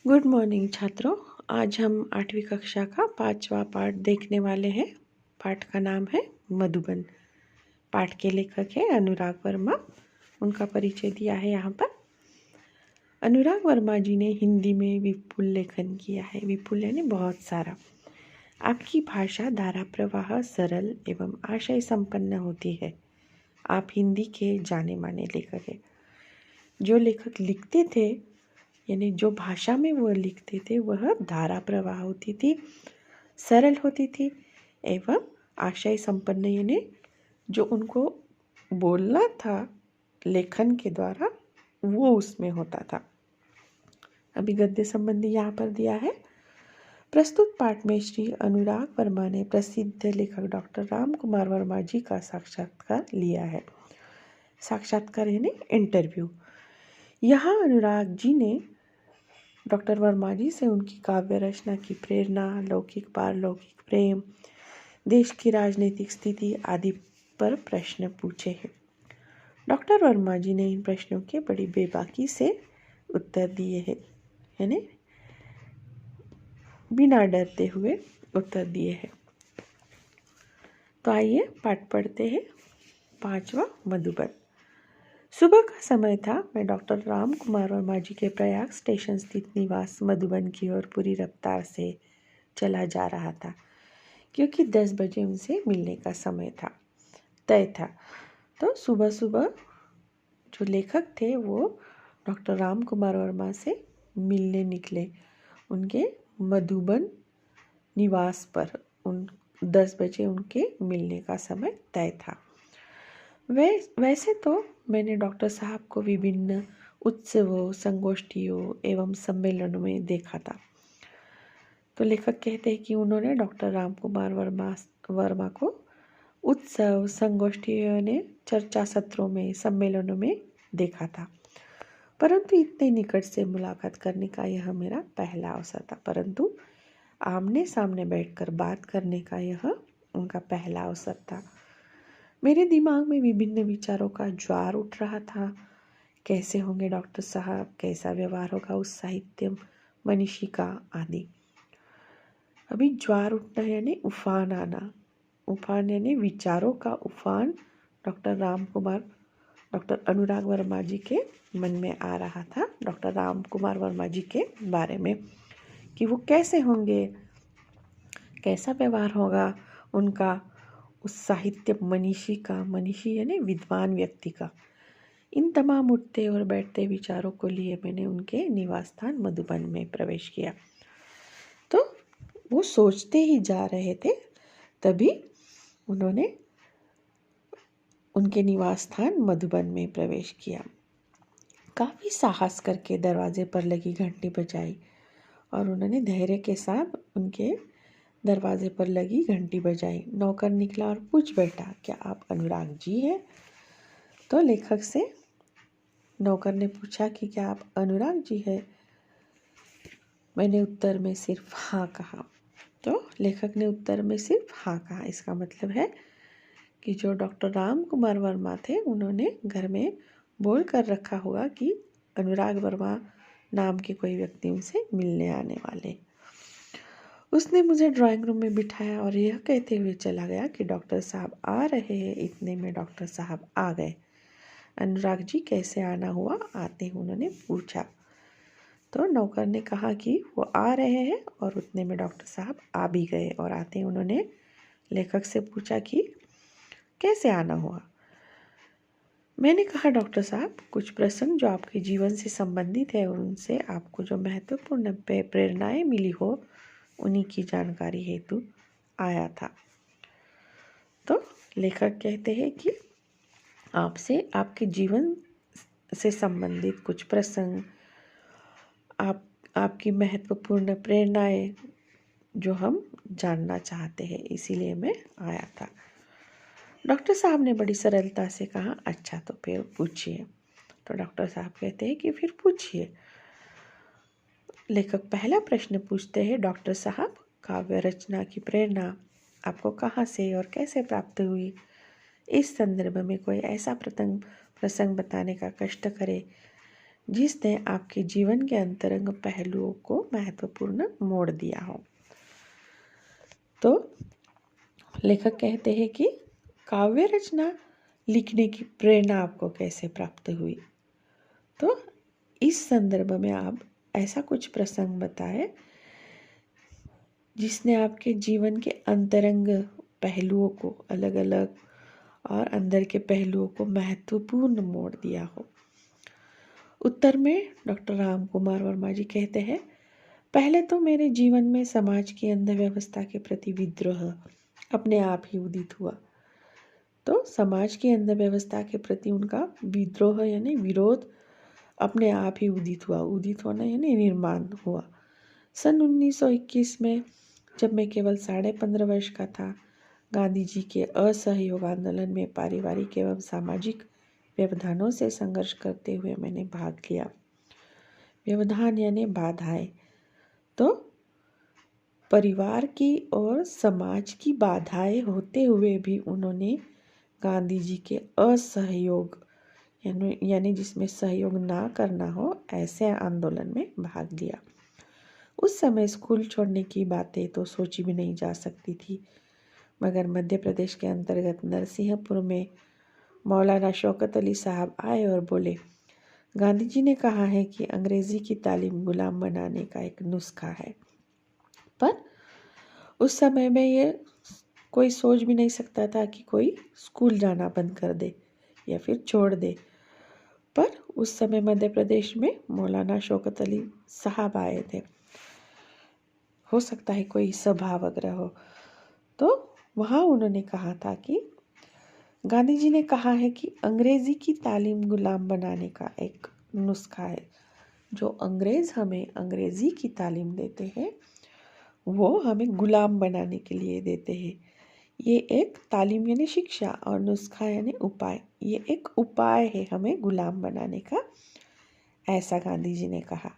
Good morning छात्रों। आज हम 8वीं कक्षा का 5वां पाठ देखने वाले हैं। पाठ का नाम है मधुबन। पाठ के लेखक है अनुराग वर्मा। उनका परिचय दिया है यहाँ पर। अनुराग वर्मा जी ने हिंदी में विपुल लेखन किया है। विपुल यानी बहुत सारा। आपकी भाषा धारा प्रवाह सरल एवं आशय संपन्न होती है। आप हिंदी के जाने माने लेखक हैं। जो लेखक लिखते थे यानी जो भाषा में वो लिखते थे वह धारा प्रवाह होती थी, सरल होती थी एवं आशय संपन्न, यानी जो उनको बोलना था लेखन के द्वारा वो उसमें होता था। अभी गद्य संबंधी यहाँ पर दिया है। प्रस्तुत पाठ में श्री अनुराग वर्मा ने प्रसिद्ध लेखक डॉक्टर राम कुमार वर्मा जी का साक्षात्कार लिया है। साक्षात्कार यानी इंटरव्यू। यहाँ अनुराग जी ने डॉक्टर वर्मा जी से उनकी काव्य रचना की प्रेरणा, लौकिक पारलौकिक प्रेम, देश की राजनीतिक स्थिति आदि पर प्रश्न पूछे हैं। डॉक्टर वर्मा जी ने इन प्रश्नों के बड़ी बेबाकी से उत्तर दिए हैं, यानी बिना डरते हुए उत्तर दिए हैं। तो आइए पाठ पढ़ते हैं। 5वां मधुबन। सुबह का समय था। मैं डॉक्टर राम कुमार वर्मा जी के प्रयाग स्टेशन स्थित निवास मधुबन की ओर पूरी रफ्तार से चला जा रहा था, क्योंकि 10 बजे उनसे मिलने का समय तय था। तो सुबह सुबह जो लेखक थे वो डॉक्टर राम कुमार वर्मा से मिलने निकले। उनके मधुबन निवास पर 10 बजे उनके मिलने का समय तय था। वैसे तो मैंने डॉक्टर साहब को विभिन्न उत्सवों, संगोष्ठियों एवं सम्मेलनों में देखा था। तो लेखक कहते हैं कि उन्होंने डॉक्टर राम कुमार वर्मा को उत्सव, संगोष्ठियों ने चर्चा सत्रों में, सम्मेलनों में देखा था, परंतु इतने निकट से मुलाकात करने का यह मेरा पहला अवसर था। परंतु आमने सामने बैठकर बात करने का यह उनका पहला अवसर था। मेरे दिमाग में विभिन्न विचारों का ज्वार उठ रहा था। कैसे होंगे डॉक्टर साहब, कैसा व्यवहार होगा उस साहित्य मनीषिका आदि। अभी ज्वार उठना यानी उफान आना। उफान यानी विचारों का उफान डॉक्टर अनुराग वर्मा जी के मन में आ रहा था, डॉक्टर राम कुमार वर्मा जी के बारे में, कि वो कैसे होंगे, कैसा व्यवहार होगा उनका उस साहित्य मनीषी यानी विद्वान व्यक्ति का। इन तमाम उठते और बैठते विचारों को लिए मैंने उनके निवास स्थान मधुबन में प्रवेश किया। तो वो सोचते ही जा रहे थे, तभी उन्होंने उनके निवास स्थान मधुबन में प्रवेश किया। काफ़ी साहस करके दरवाजे पर लगी घंटी बजाई और उन्होंने धैर्य के साथ उनके दरवाजे पर लगी घंटी बजाई। नौकर निकला और पूछ बैठा, क्या आप अनुराग जी हैं? तो लेखक से नौकर ने पूछा कि क्या आप अनुराग जी हैं? मैंने उत्तर में सिर्फ हाँ कहा। तो लेखक ने उत्तर में सिर्फ हाँ कहा। इसका मतलब है कि जो डॉक्टर राम कुमार वर्मा थे उन्होंने घर में बोल कर रखा होगा कि अनुराग वर्मा नाम के कोई व्यक्ति उनसे मिलने आने वाले। उसने मुझे ड्राइंग रूम में बिठाया और यह कहते हुए चला गया कि डॉक्टर साहब आ रहे हैं। इतने में डॉक्टर साहब आ गए। अनुराग जी कैसे आना हुआ? आते ही उन्होंने पूछा। तो नौकर ने कहा कि वो आ रहे हैं और उतने में डॉक्टर साहब आ भी गए और आते ही उन्होंने लेखक से पूछा कि कैसे आना हुआ। मैंने कहा, डॉक्टर साहब, कुछ प्रसंग जो आपके जीवन से संबंधित है और उनसे आपको जो महत्वपूर्ण प्रेरणाएं मिली हो उन्हीं की जानकारी हेतु आया था। तो लेखक कहते हैं कि आपसे आपके जीवन से संबंधित कुछ प्रसंग, आपकी महत्वपूर्ण प्रेरणाएं जो हम जानना चाहते हैं, इसीलिए मैं आया था। डॉक्टर साहब ने बड़ी सरलता से कहा, अच्छा तो फिर पूछिए। तो डॉक्टर साहब कहते हैं कि फिर पूछिए। लेखक पहला प्रश्न पूछते हैं, डॉक्टर साहब, काव्य रचना की प्रेरणा आपको कहाँ से और कैसे प्राप्त हुई? इस संदर्भ में कोई ऐसा प्रसंग बताने का कष्ट करे जिसने आपके जीवन के अंतरंग पहलुओं को महत्वपूर्ण मोड़ दिया हो। तो लेखक कहते हैं कि काव्य रचना लिखने की प्रेरणा आपको कैसे प्राप्त हुई। तो इस संदर्भ में आप ऐसा कुछ प्रसंग बताएं जिसने आपके जीवन के अंतरंग पहलुओं को अलग अलग और अंदर के पहलुओं को महत्वपूर्ण मोड़ दिया हो। उत्तर में डॉक्टर राम कुमार वर्मा जी कहते हैं, पहले तो मेरे जीवन में समाज की अंधव्यवस्था के प्रति विद्रोह अपने आप ही उदित हुआ। तो समाज की अंधव्यवस्था के प्रति उनका विद्रोह यानी विरोध अपने आप ही उदित हुआ। उदित होना यानी निर्माण हुआ। सन 1921 में जब मैं केवल 15.5 वर्ष का था, गांधी जी के असहयोग आंदोलन में पारिवारिक एवं सामाजिक व्यवधानों से संघर्ष करते हुए मैंने भाग लिया। व्यवधान यानी बाधाएं। तो परिवार की और समाज की बाधाएं होते हुए भी उन्होंने गांधी जी के असहयोग यानी जिसमें सहयोग ना करना हो ऐसे आंदोलन में भाग लिया। उस समय स्कूल छोड़ने की बातें तो सोची भी नहीं जा सकती थी, मगर मध्य प्रदेश के अंतर्गत नरसिंहपुर में मौलाना शौकत अली साहब आए और बोले, गांधी जी ने कहा है कि अंग्रेजी की तालीम गुलाम बनाने का एक नुस्खा है। पर उस समय में ये कोई सोच भी नहीं सकता था कि कोई स्कूल जाना बंद कर दे या फिर छोड़ दे। पर उस समय मध्य प्रदेश में मौलाना शौकत अली साहब आए थे, हो सकता है कोई सभा वगैरह हो। तो वहाँ उन्होंने कहा था कि गांधी जी ने कहा है कि अंग्रेजी की तालीम गुलाम बनाने का एक नुस्खा है। जो अंग्रेज हमें अंग्रेजी की तालीम देते हैं वो हमें गुलाम बनाने के लिए देते हैं। ये एक तालीम यानी शिक्षा और नुस्खा यानी उपाय, ये एक उपाय है हमें गुलाम बनाने का, ऐसा गांधी जी ने कहा।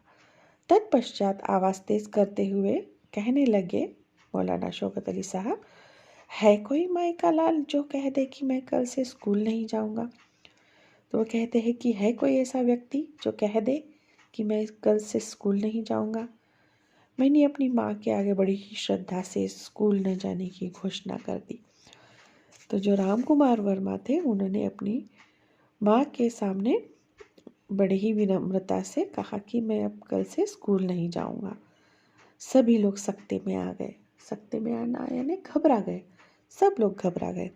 तत्पश्चात आवाज़ तेज करते हुए कहने लगे मौलाना शौकत अली साहब, है कोई माई का लाल जो कह दे कि मैं कल से स्कूल नहीं जाऊंगा। तो वो कहते हैं कि है कोई ऐसा व्यक्ति जो कह दे कि मैं कल से स्कूल नहीं जाऊंगा। मैंने अपनी माँ के आगे बड़ी ही श्रद्धा से स्कूल न जाने की घोषणा कर दी। तो जो राम कुमार वर्मा थे उन्होंने अपनी माँ के सामने बड़ी ही विनम्रता से कहा कि मैं अब कल से स्कूल नहीं जाऊंगा। सभी लोग सकते में आ गए। सकते में आना यानी घबरा गए, सब लोग घबरा गए।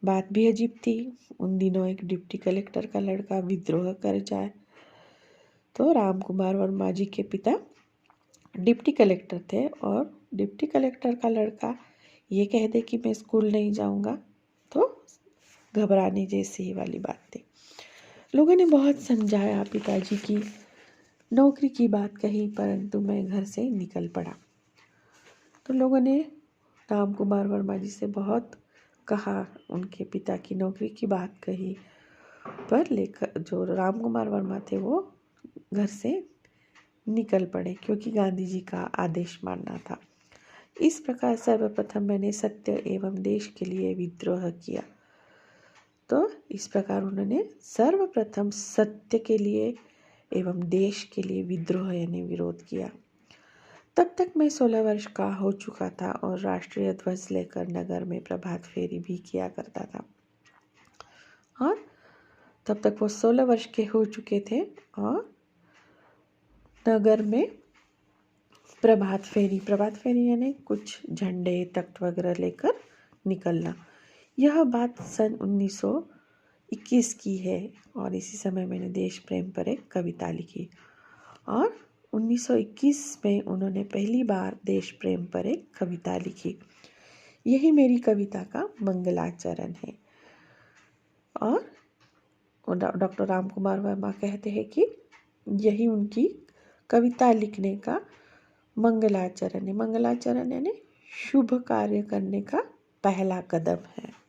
बात भी अजीब थी, उन दिनों एक डिप्टी कलेक्टर का लड़का विद्रोह कर जाए। तो राम कुमार वर्मा जी के पिता डिप्टी कलेक्टर थे और डिप्टी कलेक्टर का लड़का ये कह दे कि मैं स्कूल नहीं जाऊंगा, तो घबराने जैसी ही वाली बात थी। लोगों ने बहुत समझाया, पिताजी की नौकरी की बात कही, परंतु मैं घर से निकल पड़ा। तो लोगों ने राम कुमार वर्मा जी से बहुत कहा, उनके पिता की नौकरी की बात कही, पर लेकर जो राम कुमार वर्मा थे वो घर से निकल पड़े क्योंकि गांधी जी का आदेश मानना था। इस प्रकार सर्वप्रथम मैंने सत्य एवं देश के लिए विद्रोह किया। तो इस प्रकार उन्होंने सर्वप्रथम सत्य के लिए एवं देश के लिए विद्रोह यानी विरोध किया। तब तक मैं 16 वर्ष का हो चुका था और राष्ट्रीय ध्वज लेकर नगर में प्रभात फेरी भी किया करता था। और तब तक वो 16 वर्ष के हो चुके थे और नगर में प्रभात फेरी यानी कुछ झंडे तख्त वगैरह लेकर निकलना। यह बात सन 1921 की है और इसी समय मैंने देश प्रेम पर एक कविता लिखी और 1921 में उन्होंने पहली बार देश प्रेम पर एक कविता लिखी। यही मेरी कविता का मंगलाचरण है। और डॉक्टर राम कुमार वर्मा कहते हैं कि यही उनकी कविता लिखने का मंगलाचरण है। मंगलाचरण यानी शुभ कार्य करने का पहला कदम है।